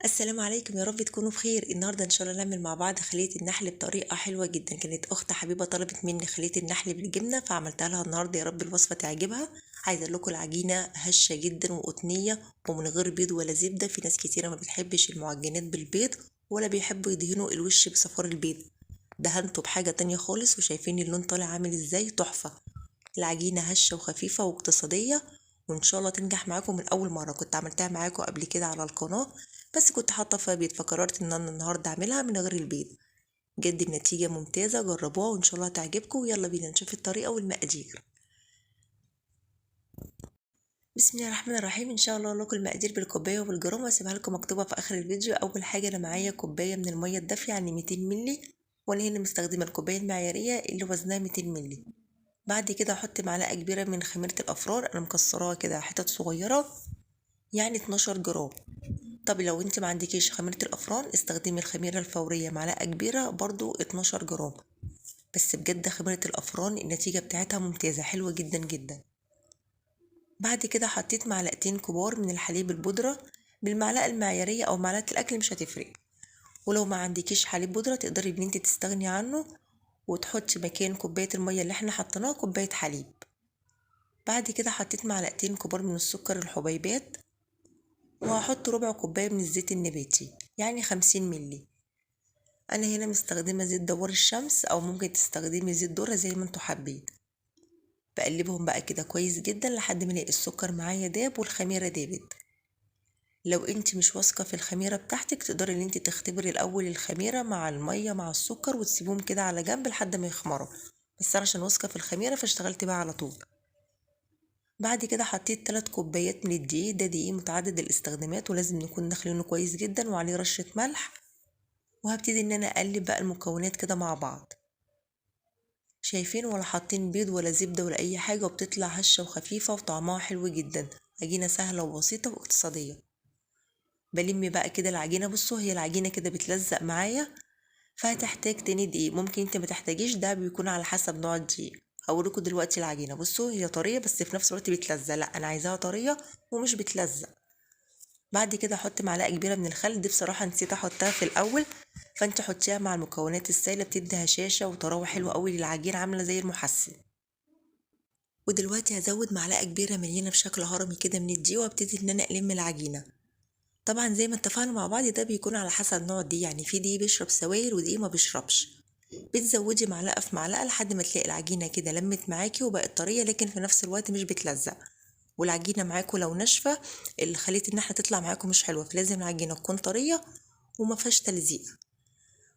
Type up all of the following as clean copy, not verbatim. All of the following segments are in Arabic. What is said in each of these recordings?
السلام عليكم، يا رب تكونوا بخير. النهارده ان شاء الله نعمل مع بعض خلية النحل بطريقة حلوة جدا. كانت اخت حبيبة طلبت مني خلية النحل بالجبنة فعملتها لها النهارده، يا رب الوصفة تعجبها. عايزه اقول لكم العجينة هشة جدا وقطنية ومن غير بيض ولا زبدة. في ناس كتيرة ما بتحبش المعجنات بالبيض ولا بيحبوا يدهنوا الوش بصفار البيض. دهنته بحاجة تانية خالص وشايفين اللون طالع عامل ازاي؟ تحفة. العجينة هشة وخفيفة واقتصادية، وان شاء الله تنجح معاكم من اول مرة. كنت عملتها معاكم قبل كده على القناة بس كنت حاطة فيها بيض، فقررت ان انا النهاردة اعملها من غير البيض. جد النتيجة ممتازة، جربوها وان شاء الله هتعجبكم. ويلا بينا نشوف الطريقة والمقادير. بسم الله الرحمن الرحيم. ان شاء الله اقول لكم المقادير بالكوبايه وبالجرام واسيبها لكم مكتوبه في اخر الفيديو. اول حاجه انا معايا كوبايه من الميه الدافيه يعني 200 مللي، وانا هنا مستخدمه الكوبايه المعياريه اللي وزنها 200 مللي. بعد كده احط معلقه كبيره من خميره الافران، انا مكسراها كده حتت صغيره يعني 12 جرام. طب لو انت ما عندكيش خميره الافران استخدمي الخميره الفوريه معلقه كبيره برضو 12 جرام. بس بجد خميره الافران النتيجه بتاعتها ممتازه حلوه جدا جدا. بعد كده حطيت معلقتين كبار من الحليب البودره بالمعلقه المعياريه او معلقه الاكل مش هتفرق. ولو ما عندكيش حليب بودره تقدري ان انت تستغني عنه وتحطي مكان كوبايه الميه اللي احنا حطيناها كوبايه حليب. بعد كده حطيت معلقتين كبار من السكر الحبيبات، وهحط ربع كوباية من الزيت النباتي يعني 50 ملي. انا هنا مستخدمة زيت دوار الشمس او ممكن تستخدمي زيت ذرة زي ما انتوا حابين. بقلبهم بقى كده كويس جدا لحد ما الاقي السكر معايا داب والخميرة دابت. لو انت مش واثقة في الخميرة بتاعتك تقدري ان انت تختبري الاول الخميرة مع المية مع السكر وتسيبهم كده على جنب لحد ما يخمروا. بس انا عشان واثقة في الخميرة فاشتغلت بقى على طول. بعد كده حطيت 3 كوبايات من الدقيق، ده دقيق متعدد الاستخدامات ولازم نكون داخلينه كويس جدا وعليه رشة ملح. وهبتدي ان انا اقلب بقى المكونات كده مع بعض. شايفين؟ ولا حاطين بيض ولا زبدة ولا اي حاجة، وبتطلع هشة وخفيفة وطعمها حلو جدا. عجينة سهلة وبسيطة واقتصادية. بلم بقى كده العجينة، بصوا هي العجينة كده بتلزق معايا فهتحتاج تاني دقيق، ممكن انت ما تحتاجيش، ده بيكون على حسب نوع الدقيق. هوريكم دلوقتي العجينة، بصوا هي طرية بس في نفس الوقت بتلزق، لا انا عايزاها طرية ومش بتلزق. بعد كده احط معلقه كبيره من الخل، دي بصراحه نسيت احطها في الاول، فانت حطيها مع المكونات السائله بتدي هشاشه وطراوه حلوه قوي للعجين عامله زي المحسن. ودلوقتي هزود معلقه كبيره مليانه بشكل هرمي كده من الدقيق وابتدي ان انا الم العجينه. طبعا زي ما اتفقنا مع بعض ده بيكون على حسب نوع الدقيق، يعني في دقيق بيشرب سوائل ودقيق ما بيشربش. بتزودي معلقه في معلقه لحد ما تلاقي العجينه كده لمت معاكي وبقت طريه لكن في نفس الوقت مش بتلزق. والعجينه معاكم لو ناشفه خليه النحله تطلع معاكم مش حلوه، فلازم العجينه تكون طريه وما فيهاش تلزيق.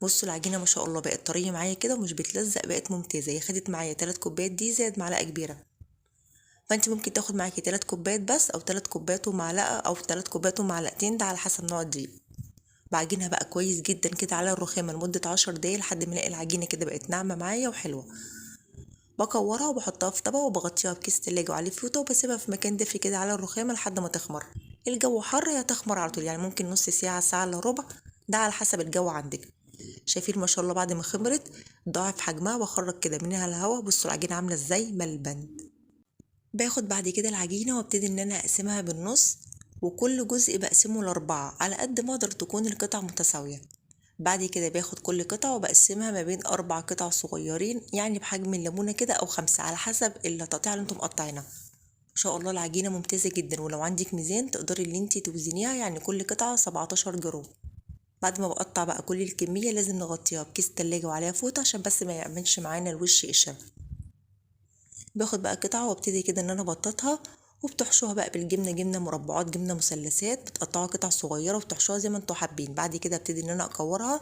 بصوا العجينه ما شاء الله بقت طريه معايا كده ومش بتلزق، بقت ممتازه. هي خدت معايا 3 كوبايات دي زائد معلقه كبيره، فانت ممكن تاخد معاكي 3 كوبايات بس او 3 كوبايات ومعلقه او 3 كوبايات ومعلقتين، ده على حسب نوع الدقيق. بعجنها بقى كويس جدا كده على الرخامه لمده 10 دقايق لحد ما الاقي العجينه كده بقت ناعمه معايا وحلوه. بكورها وبحطها في طبق وبغطيها بكيس تلاجة وعليه فوطة وبسيبها في مكان دافي كده على الرخامة لحد ما تخمر. الجو حر يا تخمر على طول، يعني ممكن نص ساعة ساعة الا ربع، ده على حسب الجو عندك. شايفين ما شاء الله بعد ما خمرت ضاعف حجمها وبخرج كده منها الهواء. بصوا العجينة عاملة ازاي ملبن. باخد بعد كده العجينة وابتدي ان انا اقسمها بالنص، وكل جزء بقسمه لأربعة على قد ما اقدر تكون القطع متساوية. بعد كده باخد كل قطعة وبقسمها ما بين 4 قطع صغيرين يعني بحجم الليمونة كده أو 5 على حسب التقطيع اللي انتم مقطعينها. ما شاء الله العجينة ممتازة جدا، ولو عندك ميزان تقدري اللي انتي توزنيها، يعني كل قطعة 17 جرام. بعد ما بقطع بقى كل الكمية لازم نغطيها بكيس تلاجة وعليها فوطة عشان بس ما يعملش معانا الوش قشرة. باخد بقى قطعة وابتدي كده ان انا ابططها، وبتحشوها بقى بالجبنة، جبنة مربعات جبنة مثلثات، بتقطعوها قطع صغيرة وبتحشوها زي ما انتوا حابين. بعد كده ابتدي ان انا اكورها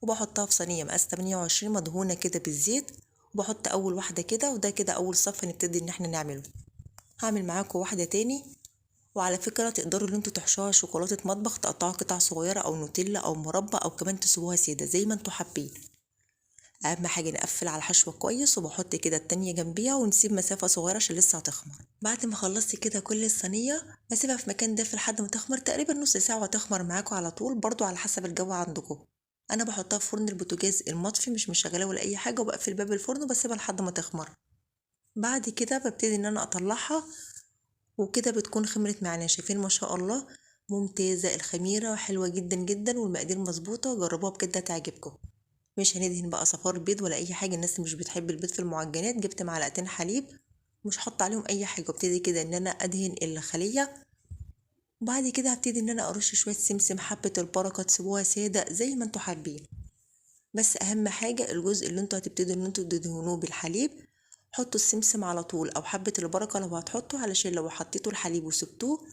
وبحطها في صينية مقاس 28 مدهونة كده بالزيت، وبحط اول واحدة كده، وده كده اول صف نبتدي ان احنا نعمله. هعمل معاكم واحدة تاني. وعلى فكرة تقدروا ان انتوا تحشوها شوكولاتة مطبخ، تقطعوها قطع صغيرة او نوتيلا او مربى او كمان تسيبوها سادة زي ما انتوا حابين. اهم حاجة نقفل على الحشوة كويس، وبحط كده التانية جنبيها ونسيب مسافة صغيرة عشان لسه هتخمر. بعد ما خلصت كده كل الصينية بسيبها في مكان دافي لحد ما تخمر، تقريبا نص ساعة وهتخمر معاكم على طول، برضو على حسب الجو عندكم. انا بحطها في فرن البوتاجاز المطفي مش مشغله ولا اي حاجه، وبقفل باب الفرن وبسيبها لحد ما تخمر. بعد كده ببتدي ان انا اطلعها، وكده بتكون خمرت معانا. شايفين ما شاء الله ممتازة، الخميرة حلوة جدا جدا والمقادير مظبوطة، جربوها بجد هتعجبكم. مش هندهن بقى صفار بيض ولا اي حاجة، الناس اللي مش بتحب البيض في المعجنات. جبت معلقتين حليب، مش حاطه عليهم اي حاجة، وابتدي كده ان انا ادهن الخلية. وبعد كده هبتدي ان انا ارش شوية سمسم، حبة البركة تسيبوها سادة زي ما انتوا حابين. بس اهم حاجة الجزء اللي انتوا هتبتدوا ان انتوا تدهنوه بالحليب، حطوا السمسم على طول او حبة البركة لو هتحطوا، علشان لو حطيتوا الحليب وسبتوه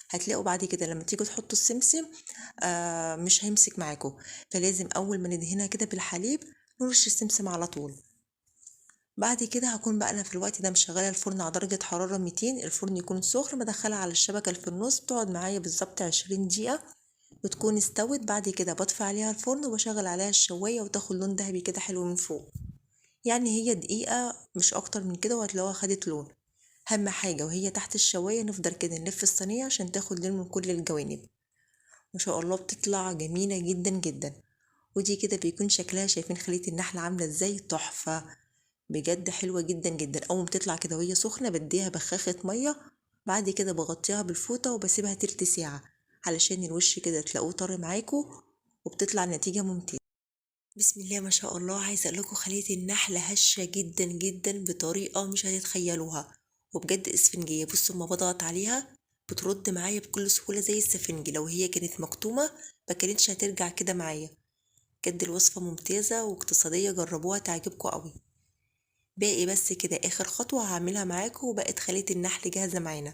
هتلاقوا بعد كده لما تيجوا تحطوا السمسم مش هيمسك معاكم. فلازم اول ما ندهنها كده بالحليب نرش السمسم على طول. بعد كده هكون بقى انا في الوقت ده مشغله الفرن على درجه حراره 200، الفرن يكون سخن، بدخلها على الشبكه اللي في النص، بتقعد معايا بالظبط 20 دقيقه بتكون استوت. بعد كده بطفي عليها الفرن وبشغل عليها الشوايه وتاخد لون ذهبي كده حلو من فوق. يعني هي دقيقه مش اكتر من كده وهتلاقوها خدت لون. اهم حاجه وهي تحت الشوايه نفضل كده نلف الصينيه عشان تاخد لون من كل الجوانب. ما شاء الله بتطلع جميله جدا جدا. ودي كده بيكون شكلها، شايفين خلية النحل عاملة ازاي؟ تحفة بجد، حلوة جدا جدا. اول ما بتطلع كده وهي سخنة بديها بخاخة مية، بعد كده بغطيها بالفوطة وبسيبها تلت ساعة علشان الوش كده تلاقوه طري معاكو، وبتطلع النتيجة ممتازة. بسم الله ما شاء الله. عايزة اقول لكم خلية النحل هشة جدا جدا بطريقة مش هتتخيلوها، وبجد اسفنجية. بصوا اما بضغط عليها بترد معايا بكل سهولة زي السفنج، لو هي كانت مكتومة ما كانتش هترجع كده معايا. بجد الوصفة ممتازة واقتصادية، جربوها تعجبكم قوي. باقي بس كده اخر خطوة هعملها معاكم وبقت خلية النحل جاهزة معانا.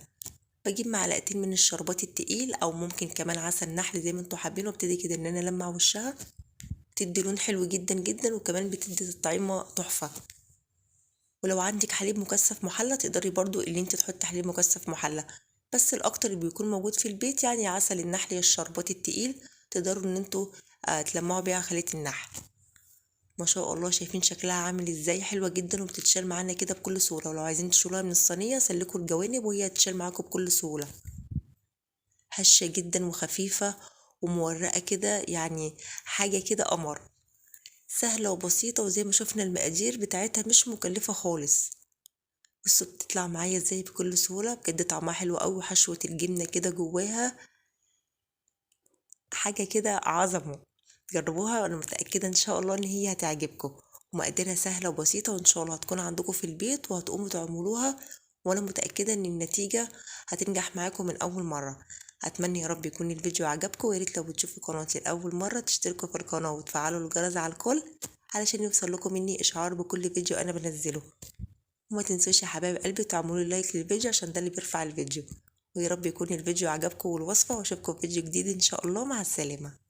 بجيب معلقتين من الشربات التقيل او ممكن كمان عسل نحل زي ما انتوا حابين، وابتدي كده ان انا لمع وشها، بتدي لون حلو جدا جدا وكمان بتدي الطعيمة تحفة. ولو عندك حليب مكثف محلى تقدري برضو اللي انت تحطي حليب مكثف محلى، بس الاكتر اللي بيكون موجود في البيت يعني عسل النحل يا الشربات التقيل، تقدروا ان انتوا تلمعوا بيها خلية النحل. ما شاء الله شايفين شكلها عامل ازاي؟ حلوة جدا وبتتشال معانا كده بكل سهولة، ولو عايزين تشيلوها من الصينية سلكوا الجوانب وهي هتتشال معاكم بكل سهولة. هشة جدا وخفيفة ومورقة كده، يعني حاجة كده قمر، سهلة وبسيطة، وزي ما شفنا المقادير بتاعتها مش مكلفة خالص. بصوا بتطلع معايا ازاي بكل سهولة، بجد طعمها حلو قوي، وحشوة الجبنة كده جواها حاجة كده عظمة. جربوها وانا متأكدة ان شاء الله ان هي هتعجبكم، ومقاديرها سهلة وبسيطة، وان شاء الله هتكون عندكم في البيت وهتقوموا تعملوها، وانا متأكدة ان النتيجة هتنجح معاكم من اول مرة. اتمنى يا رب يكون الفيديو عجبكم، ويا ريت لو بتشوفوا قناتي لاول مرة تشتركوا في القناة وتفعلوا الجرس على الكل علشان يوصل لكم مني اشعار بكل فيديو انا بنزله. وما تنسوش يا حبايب قلبي تعملوا لايك للفيديو عشان ده اللي بيرفع الفيديو. ويا رب يكون الفيديو عجبكم والوصفة، واشوفكم في فيديو جديد ان شاء الله. مع السلامة.